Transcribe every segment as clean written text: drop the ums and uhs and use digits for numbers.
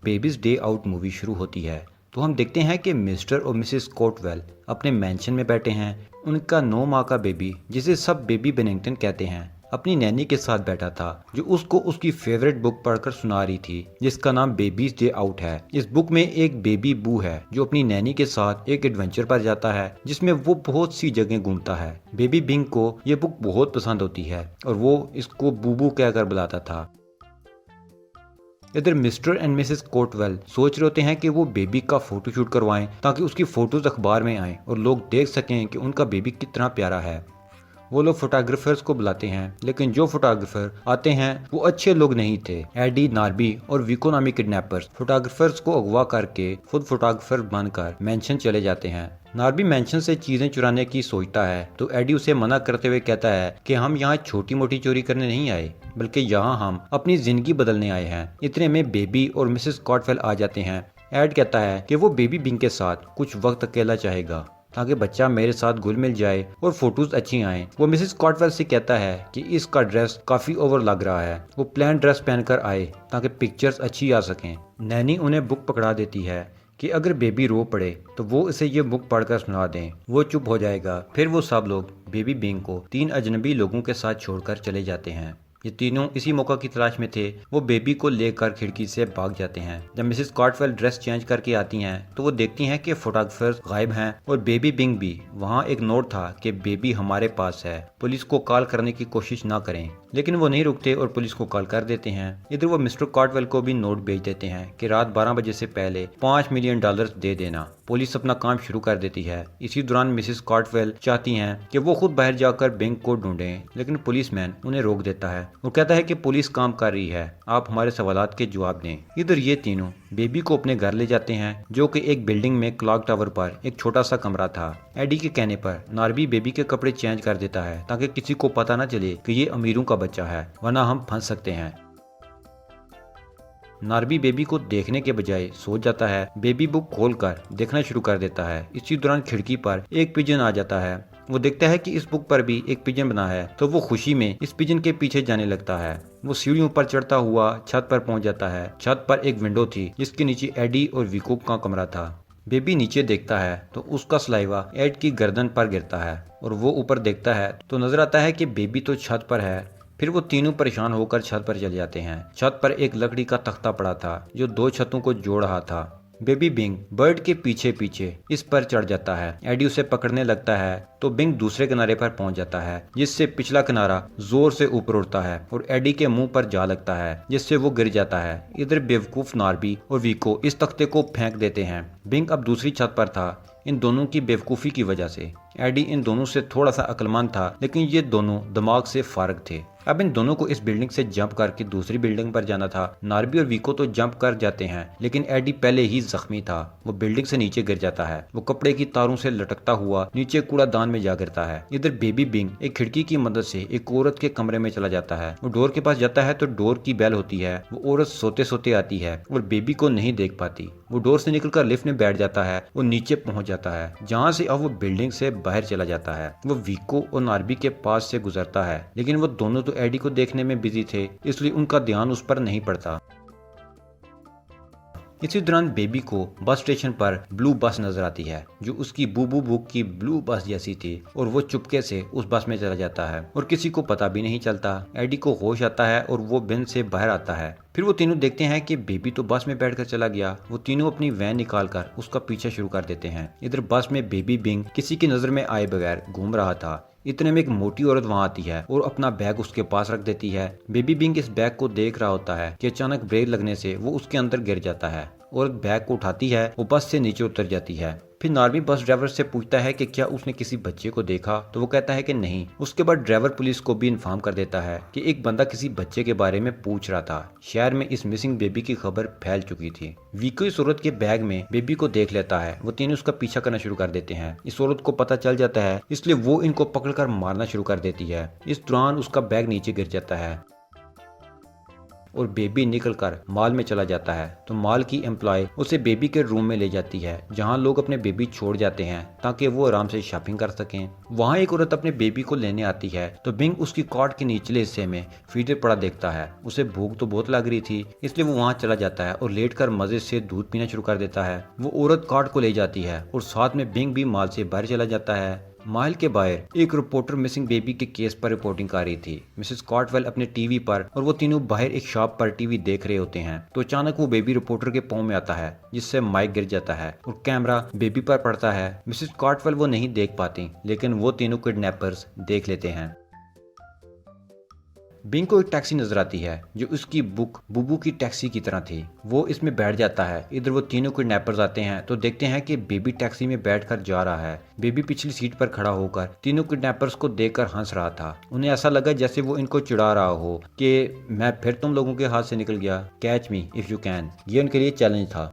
Babies day out movie शुरू होती है तो हम देखते हैं कि मिस्टर और मिसेस कोटवेल अपने मैंशन में बैठे हैं। उनका 9 माह का बेबी, जिसे सब बेबी बेनिंगटन कहते हैं, अपनी नैनी के साथ बैठा था, जो उसको उसकी फेवरेट बुक पढ़कर सुना रही थी, जिसका नाम बेबीज डे आउट है। इस बुक में एक बेबी बू है जो अपनी नैनी के साथ एक एडवेंचर पर जाता है, जिसमें वो बहुत सी जगह घूमता है। बेबी बिंग को ये बुक बहुत पसंद होती है और वो इसको बूबू कहकर बुलाता था। इधर मिस्टर एंड मिसेस कोटवेल सोच रहे होते हैं कि वो बेबी का फोटोशूट करवाएं ताकि उसकी फोटोज अखबार में आएं और लोग देख सकें कि उनका बेबी कितना प्यारा है। वो लोग फोटोग्राफर्स को बुलाते हैं, लेकिन जो फोटोग्राफर आते हैं वो अच्छे लोग नहीं थे। एडी, नार्बी और विको नामी किडनैपर्स फोटोग्राफर्स को अगवा करके खुद फोटोग्राफर बनकर मेंशन चले जाते हैं। नार्बी मेंशन से चीजें चुराने की सोचता है तो एडी उसे मना करते हुए कहता है कि हम यहाँ छोटी मोटी चोरी करने नहीं आए, बल्कि यहाँ हम अपनी जिंदगी बदलने आए हैं। इतने में बेबी और मिसेस कॉटवेल आ जाते हैं। एड कहता है कि वो बेबी बिंग के साथ कुछ वक्त अकेला चाहेगा ताकि बच्चा मेरे साथ घुल मिल जाए और फोटोज अच्छी आएं। वो मिसेस कॉटवेल से कहता है कि इसका ड्रेस काफी ओवर लग रहा है, वो प्लेन ड्रेस पहनकर आए ताकि पिक्चर्स अच्छी आ सकें। नैनी उन्हें बुक पकड़ा देती है कि अगर बेबी रो पड़े तो वो इसे ये बुक पढ़कर सुना दें, वो चुप हो जाएगा। फिर वो सब लोग बेबी बिंग को 3 अजनबी लोगों के साथ छोड़कर चले जाते हैं। ये तीनों इसी मौका की तलाश में थे। वो बेबी को लेकर खिड़की से भाग जाते हैं। जब मिसेस कॉटवेल ड्रेस चेंज करके आती हैं तो वो देखती हैं कि फोटोग्राफर्स गायब हैं और बेबी बिंग भी। वहाँ एक नोट था कि बेबी हमारे पास है, पुलिस को कॉल करने की कोशिश ना करें, लेकिन वो नहीं रुकते और पुलिस को कॉल कर देते हैं। इधर वो मिस्टर कॉटवेल को भी नोट भेज देते हैं कि रात 12 बजे से पहले $5 मिलियन दे देना। पुलिस अपना काम शुरू कर देती है। इसी दौरान मिसेस कॉटवेल चाहती हैं कि वो खुद बाहर जाकर बिंग को ढूंढें, लेकिन पुलिसमैन उन्हें रोक देता है। वो कहता है कि पुलिस काम कर रही है, आप हमारे सवालात के जवाब दें। इधर ये तीनों बेबी को अपने घर ले जाते हैं, जो कि एक बिल्डिंग में क्लॉक टावर पर एक छोटा सा कमरा था। एडी के कहने पर नार्बी बेबी के कपड़े चेंज कर देता है ताकि किसी को पता न चले कि ये अमीरों का बच्चा है, वरना हम फंस सकते हैं। नार्बी बेबी को देखने के बजाय सो जाता है। बेबी बुक खोलकर देखना शुरू कर देता है। इसी दौरान खिड़की पर एक पिजन आ जाता है। वो देखता है कि इस बुक पर भी एक पिजन बना है, तो वो खुशी में इस पिजन के पीछे जाने लगता है। वो सीढ़ियों पर चढ़ता हुआ छत पर पहुंच जाता है। छत पर एक विंडो थी जिसके नीचे एडी और विको का कमरा था। बेबी नीचे देखता है तो उसका सलाइवा एड की गर्दन पर गिरता है और वो ऊपर देखता है तो नजर आता है कि बेबी तो छत पर है। फिर वो तीनों परेशान होकर छत पर चले जाते हैं। छत पर एक लकड़ी का तख्ता पड़ा था जो 2 छतों को जोड़ रहा था। बेबी बिंग बर्ड के पीछे पीछे इस पर चढ़ जाता है। एडी उसे पकड़ने लगता है तो बिंग दूसरे किनारे पर पहुंच जाता है, जिससे पिछला किनारा जोर से ऊपर उड़ता है और एडी के मुंह पर जा लगता है, जिससे वो गिर जाता है। इधर बेवकूफ नार्बी और विको इस तख्ते को फेंक देते हैं। बिंग अब दूसरी छत पर था। इन दोनों की बेवकूफ़ी की वजह से एडी इन दोनों से थोड़ा सा अक्लमंद था, लेकिन ये दोनों दिमाग से फारग थे। अब इन दोनों को इस बिल्डिंग से जंप करके दूसरी बिल्डिंग पर जाना था। नार्बी और विको तो जंप कर जाते हैं, लेकिन एडी पहले ही जख्मी था। वो बिल्डिंग से नीचे गिर जाता है। वो कपड़े की तारों से लटकता हुआ नीचे कूड़ादान में जा गिरता है। इधर बेबी बिंग एक खिड़की की मदद से एक औरत के कमरे में चला जाता है। वो डोर के पास जाता है तो डोर की बेल होती है। वो औरत सोते सोते आती है और बेबी को नहीं देख पाती। वो डोर से निकलकर लिफ्ट में बैठ जाता है। वो नीचे पहुंच जाता है, जहाँ से अब वो बिल्डिंग से बाहर चला जाता है। वो विको और नार्बी के पास से गुजरता है, लेकिन वो दोनों तो एडी को देखने में बिजी थे, इसलिए उनका ध्यान उस पर नहीं पड़ता। इसी दौरान बेबी को बस स्टेशन पर ब्लू बस नजर आती है, जो उसकी बूबू बुक की ब्लू बस जैसी थी, और वो चुपके से उस बस में चला जाता है और किसी को पता भी नहीं चलता। एडी को होश आता है और वो बिन से बाहर आता है। फिर वो तीनों देखते हैं कि बेबी तो बस में बैठकर चला गया। वो तीनों अपनी वैन निकालकर उसका पीछा शुरू कर देते हैं। इधर बस में बेबी बिंग किसी की नजर में आए बगैर घूम रहा था। इतने में एक मोटी औरत वहां आती है और अपना बैग उसके पास रख देती है। बेबी बिंग इस बैग को देख रहा होता है कि अचानक ब्रेक लगने से वो उसके अंदर गिर जाता है। औरत बैग को उठाती है, वो बस से नीचे उतर जाती है। फिर नार्बी बस ड्राइवर से पूछता है कि क्या उसने किसी बच्चे को देखा, तो वो कहता है कि नहीं। उसके बाद ड्राइवर पुलिस को भी इन्फॉर्म कर देता है कि एक बंदा किसी बच्चे के बारे में पूछ रहा था। शहर में इस मिसिंग बेबी की खबर फैल चुकी थी। विको इस औरत के बैग में बेबी को देख लेता है। वो तीनों उसका पीछा करना शुरू कर देते हैं। इस औरत को पता चल जाता है, इसलिए वो इनको पकड़कर मारना शुरू कर देती है। इस दौरान उसका बैग नीचे गिर जाता है। और बेबी निकलकर मॉल में चला जाता है। तो मॉल की एम्प्लॉय उसे बेबी के रूम में ले जाती है जहाँ लोग अपने बेबी छोड़ जाते हैं ताकि वो आराम से शॉपिंग कर सकें। वहाँ एक औरत अपने बेबी को लेने आती है तो बिंग उसकी कॉट के निचले हिस्से में फीडर पड़ा देखता है। उसे भूख तो बहुत लग रही थी, इसलिए वो वहाँ चला जाता है और लेटकर मजे से दूध पीना शुरू कर देता है। वो औरत कॉट को ले जाती है और साथ में बिंग भी मॉल से बाहर चला जाता है। मॉल के बाहर एक रिपोर्टर मिसिंग बेबी के केस पर रिपोर्टिंग कर रही थी। मिसेस कॉटवेल अपने टीवी पर और वो तीनों बाहर एक शॉप पर टीवी देख रहे होते हैं। तो अचानक वो बेबी रिपोर्टर के पांव में आता है जिससे माइक गिर जाता है और कैमरा बेबी पर पड़ता है। मिसेस कॉटवेल वो नहीं देख पाती लेकिन वो तीनों किडनैपर्स देख लेते हैं। बिंग को एक टैक्सी नजर आती है जो उसकी बुक बुबू की टैक्सी की तरह थी। वो इसमें बैठ जाता है। इधर वो तीनों किडनैपर्स आते हैं तो देखते हैं कि बेबी टैक्सी में बैठकर जा रहा है। बेबी पिछली सीट पर खड़ा होकर तीनों किडनैपर्स को देखकर हंस रहा था। उन्हें ऐसा लगा जैसे वो इनको चिढ़ा रहा हो कि मैं फिर तुम लोगों के हाथ से निकल गया, catch me if you can. ये उनके लिए चैलेंज था।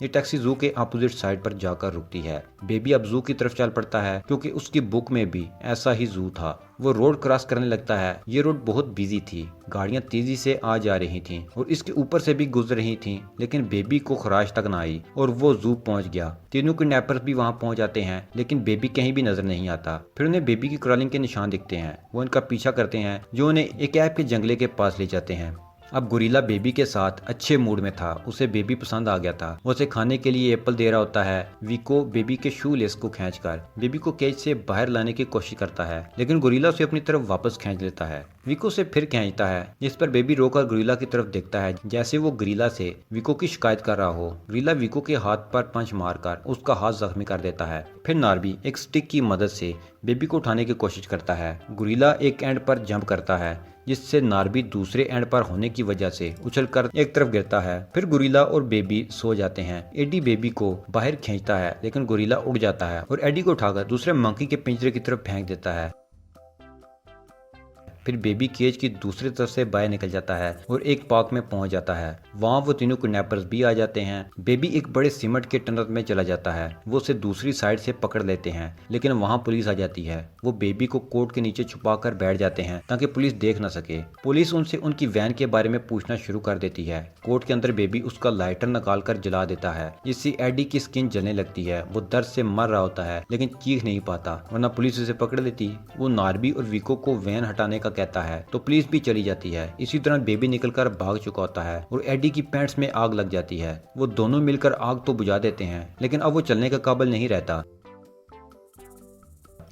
ये टैक्सी जू के अपोजिट साइड पर जाकर रुकती है। बेबी अब जू की तरफ चल पड़ता है क्योंकि उसकी बुक में भी ऐसा ही जू था। वो रोड क्रॉस करने लगता है। ये रोड बहुत बिजी थी, गाड़ियां तेजी से आ जा रही थीं और इसके ऊपर से भी गुजर रही थीं, लेकिन बेबी को खराश तक ना आई और वो जू पहुंच गया। तीनों किडनैपर्स भी वहां पहुंच जाते हैं लेकिन बेबी कहीं भी नजर नहीं आता। फिर उन्हें बेबी की क्रॉलिंग के निशान दिखते हैं। वो इनका पीछा करते हैं जो उन्हें एक ऐप के जंगले के पास ले जाते हैं। अब गुरीला बेबी के साथ अच्छे मूड में था। उसे बेबी पसंद आ गया था। वो उसे खाने के लिए एप्पल दे रहा होता है। विको बेबी के शू लेस को खींचकर बेबी को केज से बाहर लाने की कोशिश करता है लेकिन गुरीला उसे अपनी तरफ वापस खींच लेता है। विको से फिर खींचता है जिस पर बेबी रोकर गुरीला की तरफ देखता है जैसे वो गुरीला से विको की शिकायत कर रहा हो। गुरीला विको के हाथ पर पंच मारकर उसका हाथ जख्मी कर देता है। फिर नार्बी एक स्टिक की मदद से बेबी को उठाने की कोशिश करता है। गुरीला एक एंड पर जंप करता है जिससे नार्बी दूसरे एंड पर होने की वजह से उछलकर एक तरफ गिरता है। फिर गुरीला और बेबी सो जाते हैं। एडी बेबी को बाहर खींचता है लेकिन गुरीला उड़ जाता है और एडी को उठाकर दूसरे मंकी के पिंजरे की तरफ फेंक देता है। फिर बेबी केज की दूसरी तरफ से बाहर निकल जाता है और एक पार्क में पहुंच जाता है। वहां वो तीनों किडनैपर्स भी आ जाते हैं। बेबी एक बड़े सीमेंट के टनल में चला जाता है। वो उसे दूसरी साइड से पकड़ लेते हैं लेकिन वहां पुलिस आ जाती है। वो बेबी को कोट के नीचे छुपा कर बैठ जाते हैं ताकि पुलिस देख न सके। पुलिस उनसे उनकी वैन के बारे में पूछना शुरू कर देती है। कोट के अंदर बेबी उसका लाइटर निकाल कर जला देता है जिससे एडी की स्किन जलने लगती है। वो दर्द से मर रहा होता है लेकिन चीख नहीं पाता वरना पुलिस उसे पकड़ लेती। वो नार्बी और विको को वैन हटाने का कहता है तो पुलिस भी चली जाती है। इसी तरह बेबी निकलकर भाग चुका होता है और एडी की पैंट्स में आग लग जाती है। वो दोनों मिलकर आग तो बुझा देते हैं लेकिन अब वो चलने का काबिल नहीं रहता।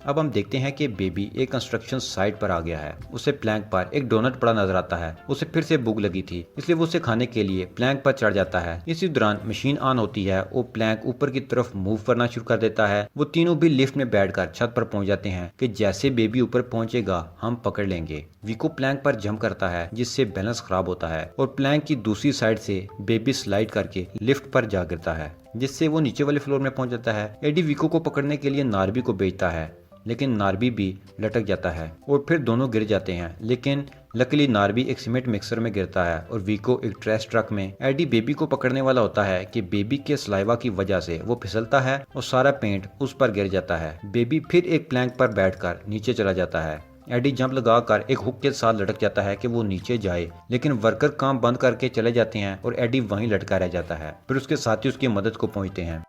अब हम देखते हैं कि बेबी एक कंस्ट्रक्शन साइट पर आ गया है। उसे प्लैंक पर एक डोनट पड़ा नजर आता है। उसे फिर से भूख लगी थी इसलिए वो उसे खाने के लिए प्लैंक पर चढ़ जाता है। इसी दौरान मशीन ऑन होती है। वो प्लैंक ऊपर की तरफ मूव करना शुरू कर देता है। वो तीनों भी लिफ्ट में बैठकर छत पर पहुंच जाते हैं कि जैसे बेबी ऊपर पहुंचेगा हम पकड़ लेंगे। विको प्लैंक पर जंप करता है जिससे बैलेंस खराब होता है और प्लैंक की दूसरी साइड से बेबी स्लाइड करके लिफ्ट पर जा गिरता है जिससे वो नीचे वाले फ्लोर में पहुंच जाता है। एडी विको को पकड़ने के लिए नार्बी को भेजता है लेकिन नार्बी भी लटक जाता है और फिर दोनों गिर जाते हैं। लेकिन लकीली नार्बी एक सीमेंट मिक्सर में गिरता है और विको एक ट्रैश ट्रक में। एडी बेबी को पकड़ने वाला होता है कि बेबी के सलाइवा की वजह से वो फिसलता है और सारा पेंट उस पर गिर जाता है। बेबी फिर एक प्लैंक पर बैठकर नीचे चला जाता है। एडी जंप लगाकर एक हुक के साथ लटक जाता है कि वो नीचे जाए लेकिन वर्कर काम बंद करके चले जाते हैं और एडी वहीं लटका रह जाता है। फिर उसके साथी उसकी मदद को पहुंचते हैं।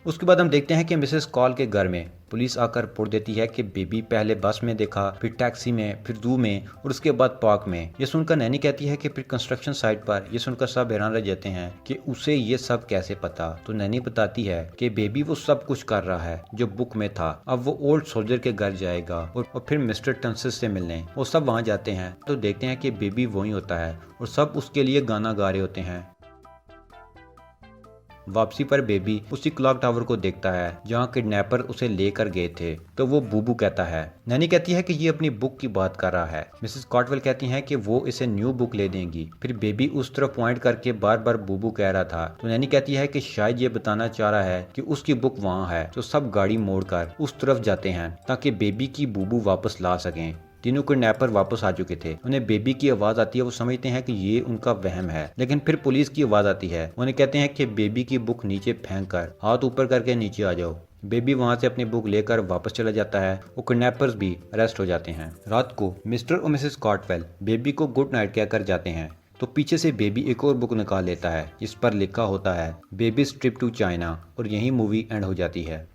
उसके बाद हम देखते हैं कि मिसेस कॉल के घर में पुलिस आकर रिपोर्ट देती है कि बेबी पहले बस में देखा, फिर टैक्सी में, फिर जू में और उसके बाद पार्क में। ये सुनकर नैनी कहती है कि फिर कंस्ट्रक्शन साइट पर। ये सुनकर सब हैरान रह जाते हैं कि उसे ये सब कैसे पता। तो नैनी बताती है कि बेबी वो सब कुछ कर रहा है जो बुक में था। अब वो ओल्ड सोल्जर के घर जाएगा और फिर मिस्टर टंसिस से मिलने। वो सब वहाँ जाते हैं तो देखते हैं कि बेबी वही होता है और सब उसके लिए गाना गा रहे होते हैं। वापसी पर बेबी उसी क्लॉक टावर को देखता है जहां किडनैपर उसे लेकर गए थे तो वो बूबू कहता है। नैनी कहती है कि ये अपनी बुक की बात कर रहा है। मिसेस कॉटवेल कहती हैं कि वो इसे न्यू बुक ले देंगी। फिर बेबी उस तरफ पॉइंट करके बार बार बूबू कह रहा था तो नैनी कहती है कि शायद ये बताना चाह रहा है कि उसकी बुक वहाँ है। तो सब गाड़ी मोड़कर उस तरफ जाते हैं ताकि बेबी की बूबू वापस ला सकें। तीनों किडनैपर वापस आ चुके थे। उन्हें बेबी की आवाज आती है। वो समझते हैं कि ये उनका वहम है लेकिन फिर पुलिस की आवाज आती है। उन्हें कहते हैं कि बेबी की बुक नीचे फेंक कर हाथ ऊपर करके नीचे आ जाओ। बेबी वहां से अपनी बुक लेकर वापस चला जाता है। वो किडनैपर्स भी अरेस्ट हो जाते हैं। रात को मिस्टर और मिसेस कॉटवेल बेबी को गुड नाइट कहकर जाते हैं तो पीछे से बेबी एक और बुक निकाल लेता है जिस पर लिखा होता है बेबीज ट्रिप टू चाइना, और यही मूवी एंड हो जाती है।